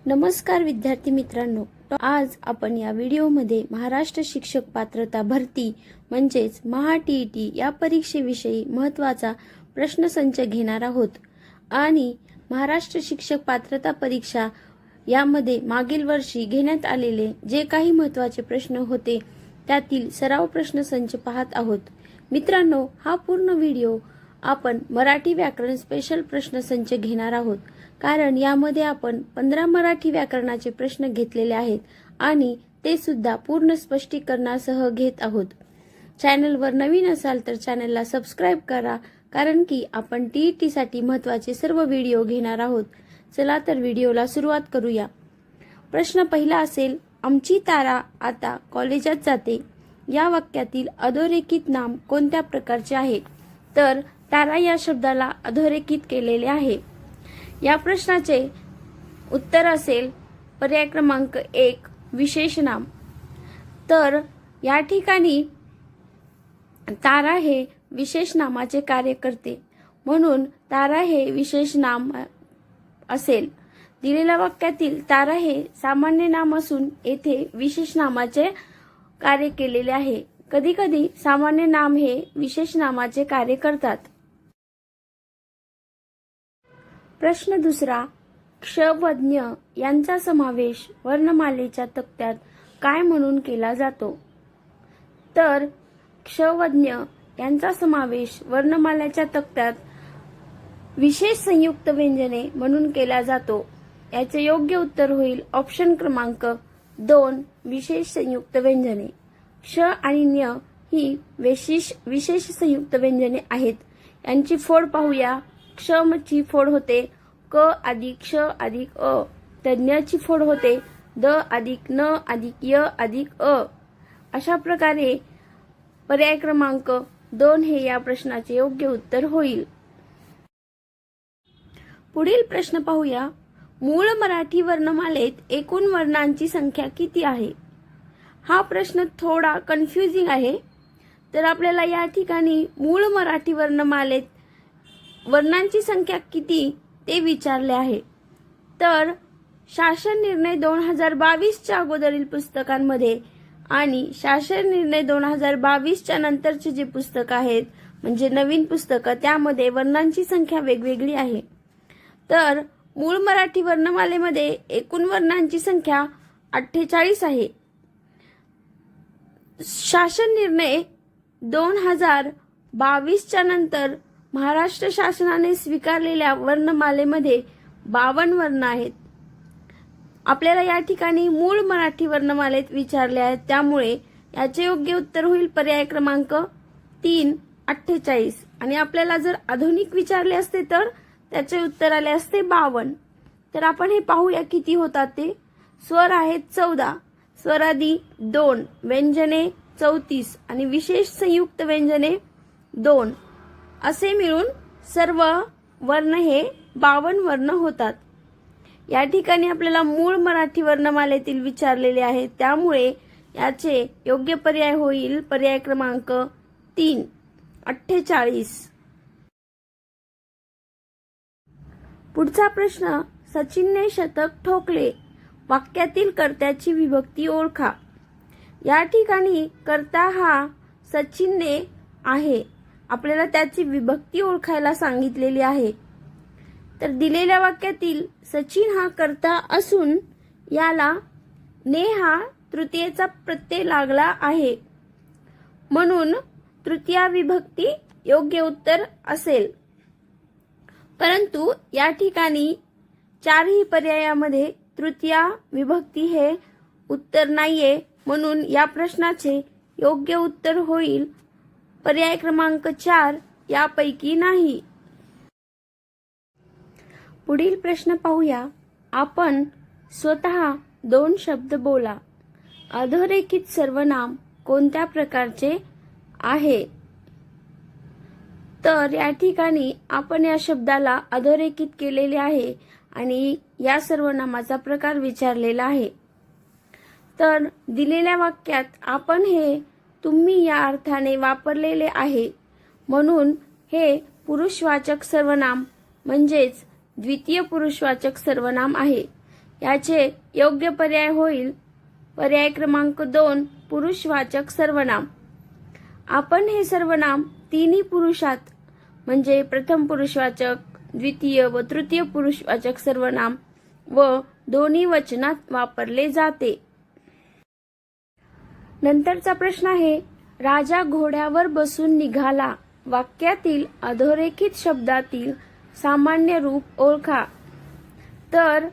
नमस्कार विद्यार्थी मित्रांनो, आज आपण या व्हिडिओमध्ये महाराष्ट्र शिक्षक पात्रता भरती म्हणजेच महा-टी-ई-टी या परीक्षेविषयी महत्त्वाचा प्रश्नसंच घेणार आहोत। आणि महाराष्ट्र शिक्षक पात्रता परीक्षा यामध्ये मागील वर्षी घेण्यात आलेले जे काही महत्त्वाचे प्रश्न होते त्यातील सराव प्रश्नसंच पाहत आहोत। मित्रांनो, हा पूर्ण व्हिडिओ आपण मराठी व्याकरण स्पेशल प्रश्नसंच घेणार आहोत, कारण यामध्ये आपण 15 मराठी व्याकरणाचे प्रश्न घेतलेले आहेत आणि ते सुद्धा पूर्ण स्पष्टीकरणासह घेत आहोत। चॅनलवर नवीन असाल तर चॅनलला सबस्क्राइब करा, कारण की आपण टी-ई-टी साठी महत्त्वाचे सर्व व्हिडिओ घेणार आहोत। चला तर व्हिडिओला सुरुवात करूया। प्रश्न पहिला असेल, आमची तारा आता कॉलेजात जाते या वाक्यातील अधोरेखित नाम कोणत्या प्रकारचे आहे? तर तारा या शब्दाला अधोरेखित केलेले आहे। या प्रश्नाचे उत्तर असेल पर्याय क्रमांक 1 विशेष नाम। तर या ठिकाणी तारा हे विशेष नामाचे कार्य करते, म्हणून तारा हे विशेष नाम असेल। दिलेल्या वाक्यातील तारा हे सामान्य नाम असून येथे विशेष नामाचे कार्य केलेले आहे। कधी कधी सामान्य नाम हे विशेष नामाचे कार्य करतात। प्रश्न दुसरा, क्ष व ज्ञ यांचा समावेश वर्णमालेच्या तक्त्यात काय म्हणून केला जातो? तर क्ष व ज्ञ यांचा समावेश वर्णमालेच्या तक्त्यात विशेष संयुक्त व्यंजने म्हणून केला जातो। याचे योग्य उत्तर होईल ऑप्शन क्रमांक 2 विशेष संयुक्त व्यंजने। क्ष आणि ज्ञ ही विशेष संयुक्त व्यंजने आहेत। यांची फोड पाहूया। क्ष ची फोड होते क अधिक क्ष अधिक अ, तर ज्ञ ची फोड होते द अधिक न अधिक य अधिक अ। अशा प्रकारे पर्याय क्रमांक 2 हे या प्रश्नाचे योग्य उत्तर होईल। पुढील प्रश्न पाहूया। मूळ मराठी वर्णमालेत एकूण वर्णांची संख्या किती आहे? हा प्रश्न थोडा कन्फ्युजिंग आहे। तर आपल्याला या ठिकाणी मूळ मराठी वर्णमालेत वर्णांची संख्या किती ते विचारले आहे। तर शासन निर्णय 2022 च्या अगोदरील पुस्तकांमध्ये आणि शासन निर्णय 2022 च्या नंतरचे जे पुस्तक आहेत म्हणजे नवीन पुस्तकं, त्यामध्ये वर्णांची संख्या वेगवेगळी आहे। तर मूळ मराठी वर्णमालेमध्ये एकूण वर्णांची संख्या 48 आहे। शासन निर्णय 2022 च्या नंतर महाराष्ट्र शासनाने स्वीकारलेल्या वर्णमालेमध्ये 52 वर्ण आहेत। आपल्याला या ठिकाणी मूळ मराठी वर्णमालेत विचारले आहेत, त्यामुळे याचे योग्य उत्तर होईल पर्याय क्रमांक 3 48। आणि आपल्याला जर आधुनिक विचारले असते तर त्याचे उत्तर आले असते 52। तर आपण हे पाहूया किती होतात ते। स्वर आहेत 14, स्वरादी 2, व्यंजने 34 आणि विशेष संयुक्त व्यंजने 2, असे मिळून सर्व वर्ण हे 52 वर्ण होतात। या ठिकाणी आपल्याला मूळ मराठी वर्णमालेतील विचारलेले आहे, त्यामुळे याचे योग्य पर्याय होईल पर्याय क्रमांक 3 48। पुढचा प्रश्न, सचिनने शतक ठोकले वाक्यातील कर्त्याची विभक्ती ओळखा। या ठिकाणी कर्ता हा सचिनने आहे, आपल्याला त्याची विभक्ती ओळखायला सांगितलेली आहे। तर दिलेल्या वाक्यातील सचिन हा कर्ता असून याला ने हा तृतीयेचा प्रत्यय लागला आहे, म्हणून तृतीया विभक्ती योग्य उत्तर असेल। परंतु या ठिकाणी चारही पर्यायामध्ये तृतीया विभक्ती हे उत्तर नाहीये, म्हणून या प्रश्नाचे योग्य उत्तर होईल पर्याय क्रमांक 4 यापैकी नाही। पुढील प्रश्न पाहूया। आपण स्वतः 2 शब्द बोला। अधोरेखित सर्वनाम कोणत्या प्रकारचे आहे? तर या ठिकाणी आपण या शब्दाला अधोरेखित केलेले आहे आणि या सर्वनामाचा प्रकार विचारलेला आहे। तर दिलेल्या वाक्यात आपण हे तुम्ही या अर्थाने वापरलेले आहे, म्हणून हे पुरुषवाचक सर्वनाम म्हणजेच द्वितीय पुरुषवाचक सर्वनाम आहे। याचे योग्य पर्याय होईल पर्याय क्रमांक 2 पुरुषवाचक सर्वनाम. आपण हे सर्वनाम तिन्ही पुरुषात म्हणजे प्रथम पुरुषवाचक, द्वितीय व तृतीय पुरुषवाचक सर्वनाम व दोन्ही वचनात वापरले जाते. नंतरचा प्रश्न आहे, राजा घोड्यावर बसून निघाला. वाक्यातील अधोरेखित शब्दातील सामान्य रूप ओळखा. तर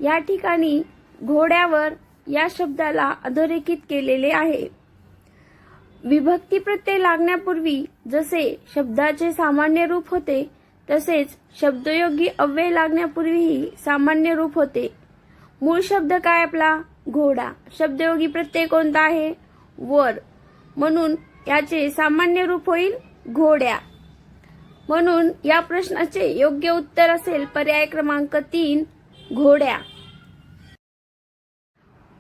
या ठिकाणी घोड्यावर या शब्दाला अधोरेखित केलेले आहे. विभक्ती प्रत्यय लागण्यापूर्वी जसे शब्दाचे सामान्य रूप होते तसेच शब्दयोगी अव्यय लागण्यापूर्वीही सामान्य रूप होते. मूळ शब्द काय आपला? घोडा. शब्दयोगी प्रत्यय कोणता आहे? वर. म्हणून याचे सामान्य रूप होईल घोड्या. म्हणून या प्रश्नाचे योग्य उत्तर असेल पर्याय क्रमांक 3 घोड्या.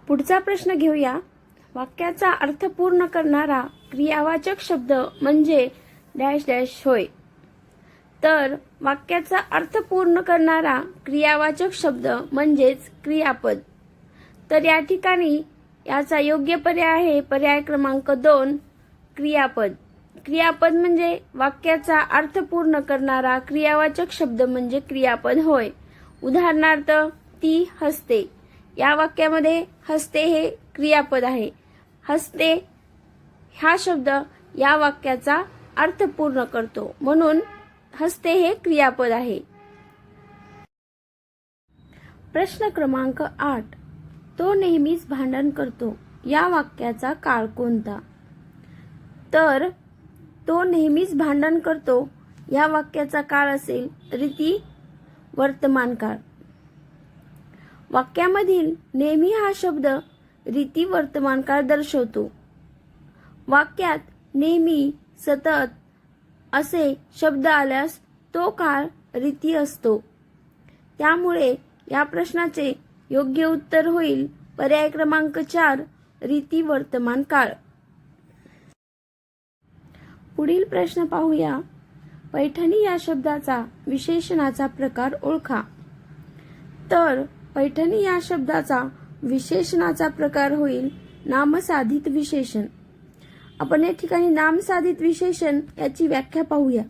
पुढचा प्रश्न घेऊया. वाक्याचा अर्थ पूर्ण करणारा क्रियावाचक शब्द म्हणजे डॅश डॅश होय. तर वाक्याचा अर्थ पूर्ण करणारा क्रियावाचक शब्द म्हणजेच क्रियापद. तर या ठिकाणी याचा योग्य पर्याय आहे पर्याय क्रमांक 2 क्रियापद. क्रियापद म्हणजे वाक्याचा अर्थ पूर्ण करणारा क्रियावाचक शब्द म्हणजे क्रियापद होय. उदाहरणार्थ ती हसते. या वाक्यामध्ये हसते हे क्रियापद आहे. हसते हा शब्द या वाक्याचा अर्थ पूर्ण करतो म्हणून हसते हे क्रियापद आहे. प्रश्न क्रमांक 8, तो नेहमीच भांडण करतो. या वाक्याचा काळ कोणता? तर तो नेहमीच भांडण करतो या वाक्याचा काळ असेल रीती वर्तमान काळ. वाक्यामधील नेहमी हा शब्द रीती वर्तमान काळ दर्शवतो. वाक्यात नेहमी, सतत असे शब्द आल्यास तो काळ रीती असतो. त्यामुळे या प्रश्नाचे योग्य उत्तर होईल पर्याय क्रमांक 4 रीती वर्तमान काळ. पुढील प्रश्न पाहूया. पैठणी या शब्दाचा विशेषणाचा प्रकार ओळखा. तर पैठणी या शब्दाचा विशेषणाचा प्रकार होईल नामसाधित विशेषण. आपण या ठिकाणी नामसाधित विशेषण याची व्याख्या पाहूया.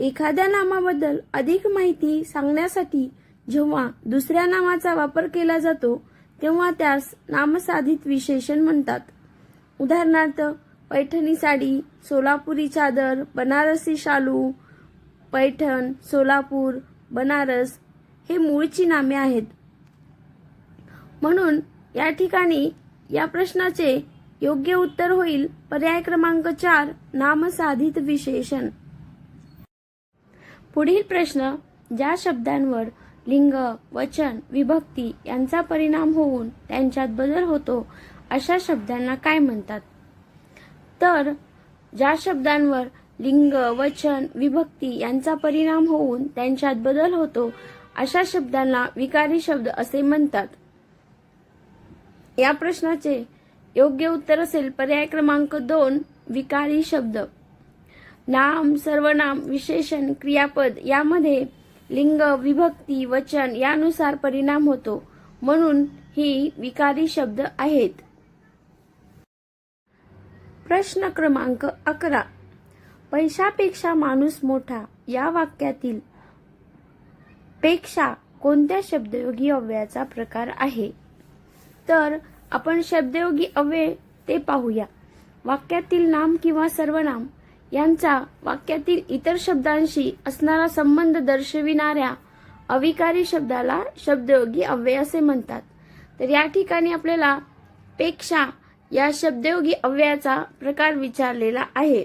एखाद्या नामाबद्दल अधिक माहिती सांगण्यासाठी जेव्हा दुसऱ्या नामाचा वापर केला जातो तेव्हा त्यास नामसाधित विशेषण म्हणतात. उदाहरणार्थ पैठणी साडी, सोलापुरी चादर, बनारसी शालू. पैठण, सोलापूर, बनारस हे मूळची नामे आहेत. म्हणून या ठिकाणी या प्रश्नाचे योग्य उत्तर होईल पर्याय क्रमांक 4 नामसाधित विशेषण. पुढील प्रश्न, ज्या शब्दांवर लिंग, वचन, विभक्ती यांचा परिणाम होऊन त्यांच्यात बदल होतो अशा शब्दांना काय म्हणतात? तर ज्या शब्दांवर लिंग, वचन, विभक्ती यांचा परिणाम होऊन त्यांच्यात बदल होतो अशा शब्दांना विकारी शब्द असे म्हणतात. या प्रश्नाचे योग्य उत्तर असेल पर्याय क्रमांक 2 विकारी शब्द. नाम, सर्वनाम, विशेषण, क्रियापद यामध्ये लिंग, विभक्ती, वचन यानुसार परिणाम होतो म्हणून ही विकारी शब्द आहेत. प्रश्न क्रमांक 11, पैशापेक्षा माणूस मोठा या वाक्यातील पेक्षा कोणत्या शब्दयोगी अव्ययाचा प्रकार आहे? तर आपण शब्दयोगी अव्यय ते पाहूया. वाक्यातील नाम किंवा सर्वनाम यांचा वाक्यातील इतर शब्दांशी असणारा संबंध दर्शविणाऱ्या अविकारी शब्दाला शब्दयोगी अव्यय असे म्हणतात. तर या ठिकाणी आपल्याला पेक्षा या शब्दयोगी अव्ययाचा प्रकार विचारलेला आहे.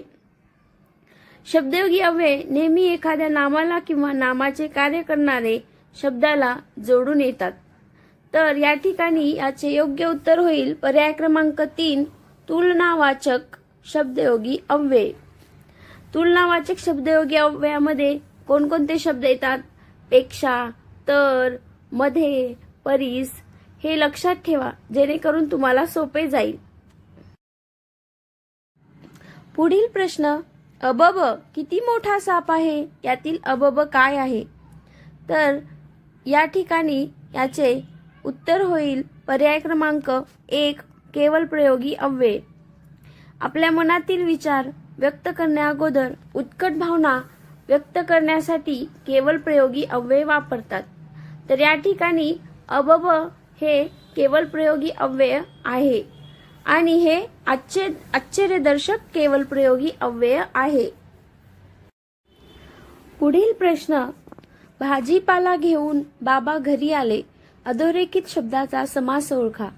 शब्दयोगी अव्यय नेहमी एखाद्या नामाला किंवा नामाचे कार्य करणारे शब्दाला जोडून येतात. तर या ठिकाणी याचे योग्य उत्तर होईल पर्याय क्रमांक 3 तुलनावाचक शब्दयोगी अव्यय. तुलनावाचक शब्दयोगी अव्ययामध्ये कोणकोणते शब्द येतात? पेक्षा, तर, मध्ये, परीस हे लक्षात ठेवा जेणेकरून तुम्हाला सोपे जाईल. पुढील प्रश्न, अबब किती मोठा साप आहे यातील अबब काय आहे? तर या ठिकाणी याचे उत्तर होईल पर्याय क्रमांक 1 केवल प्रयोगी अव्यय. आपल्या मनातील विचार व्यक्त करण्याअगोदर उत्कट भावना व्यक्त करण्यासाठी केवल प्रयोगी अव्यय वापरतात. तर या ठिकाणी अबब हे केवल प्रयोगी अव्यय आहे आणि हे आश्चर्यदर्शक केवल प्रयोगी अव्यय आहे. पुढील प्रश्न, भाजीपाला घेऊन बाबा घरी आले. अधोरेखित शब्दाचा समास ओळखा.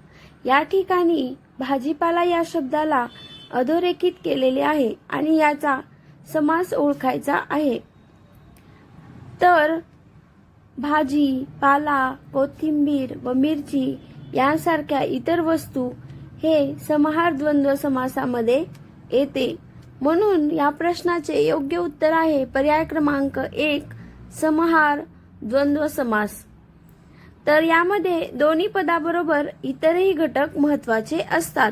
या ठिकाणी भाजीपाला या शब्दाला अधोरेखित केलेले आहे आणि याचा समास ओळखायचा आहे. तर भाजी, पाला, कोथिंबीर व मिरची यांसारख्या इतर वस्तू हे समाहार द्वंद्व समासामध्ये येते. म्हणून या प्रश्नाचे योग्य उत्तर आहे पर्याय क्रमांक 1 समाहार द्वंद्व समास. तर यामध्ये दोन्ही पदाबरोबर इतरही घटक महत्त्वाचे असतात.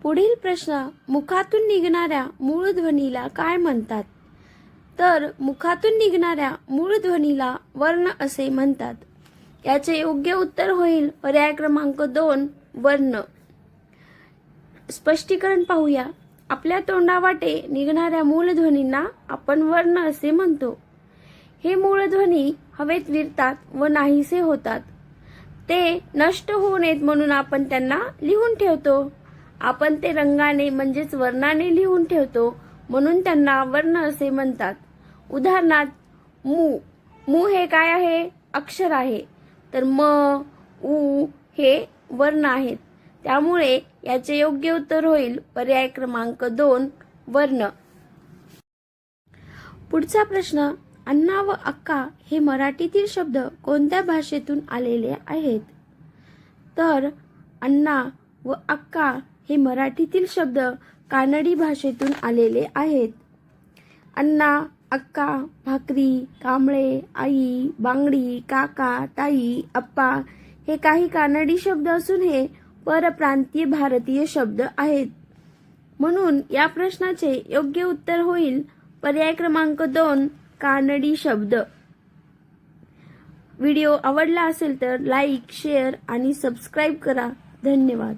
पुढील प्रश्न, मुखातून निघणाऱ्या मूळ ध्वनीला काय म्हणतात? तर मुखातून निघणाऱ्या मूळ ध्वनीला वर्ण असे म्हणतात. याचे योग्य उत्तर होईल पर्याय क्रमांक 2 वर्ण. स्पष्टीकरण पाहूया. आपल्या तोंडावाटे निघणाऱ्या मूळ ध्वनींना आपण वर्ण असे म्हणतो. हे मूळ ध्वनी हवेत विरतात व नाहीसे होतात. ते नष्ट होऊ नयेत म्हणून आपण त्यांना लिहून ठेवतो. आपण ते रंगाने म्हणजेच वर्णाने लिहून ठेवतो म्हणून त्यांना वर्ण असे म्हणतात. उदाहरणार्थ मू. मू हे काय आहे? अक्षर आहे. तर म, उ हे वर्ण आहेत. त्यामुळे याचे योग्य उत्तर होईल पर्याय क्रमांक 2 वर्ण. पुढचा प्रश्न, अण्णा व अक्का हे मराठीतील शब्द कोणत्या भाषेतून आलेले आहेत? तर अण्णा व अक्का हे मराठीतील शब्द कानडी भाषेतून आलेले आहेत. अण्णा, अक्का, भाकरी, कांबळे, आई, बांगडी, काका, ताई, अप्पा हे काही कानडी शब्द असून हे परप्रांतीय भारतीय शब्द आहेत. म्हणून या प्रश्नाचे योग्य उत्तर होईल पर्याय क्रमांक 2 कानडी शब्द. व्हिडिओ आवडला असेल तर लाईक, शेअर आणि सबस्क्राईब करा. धन्यवाद.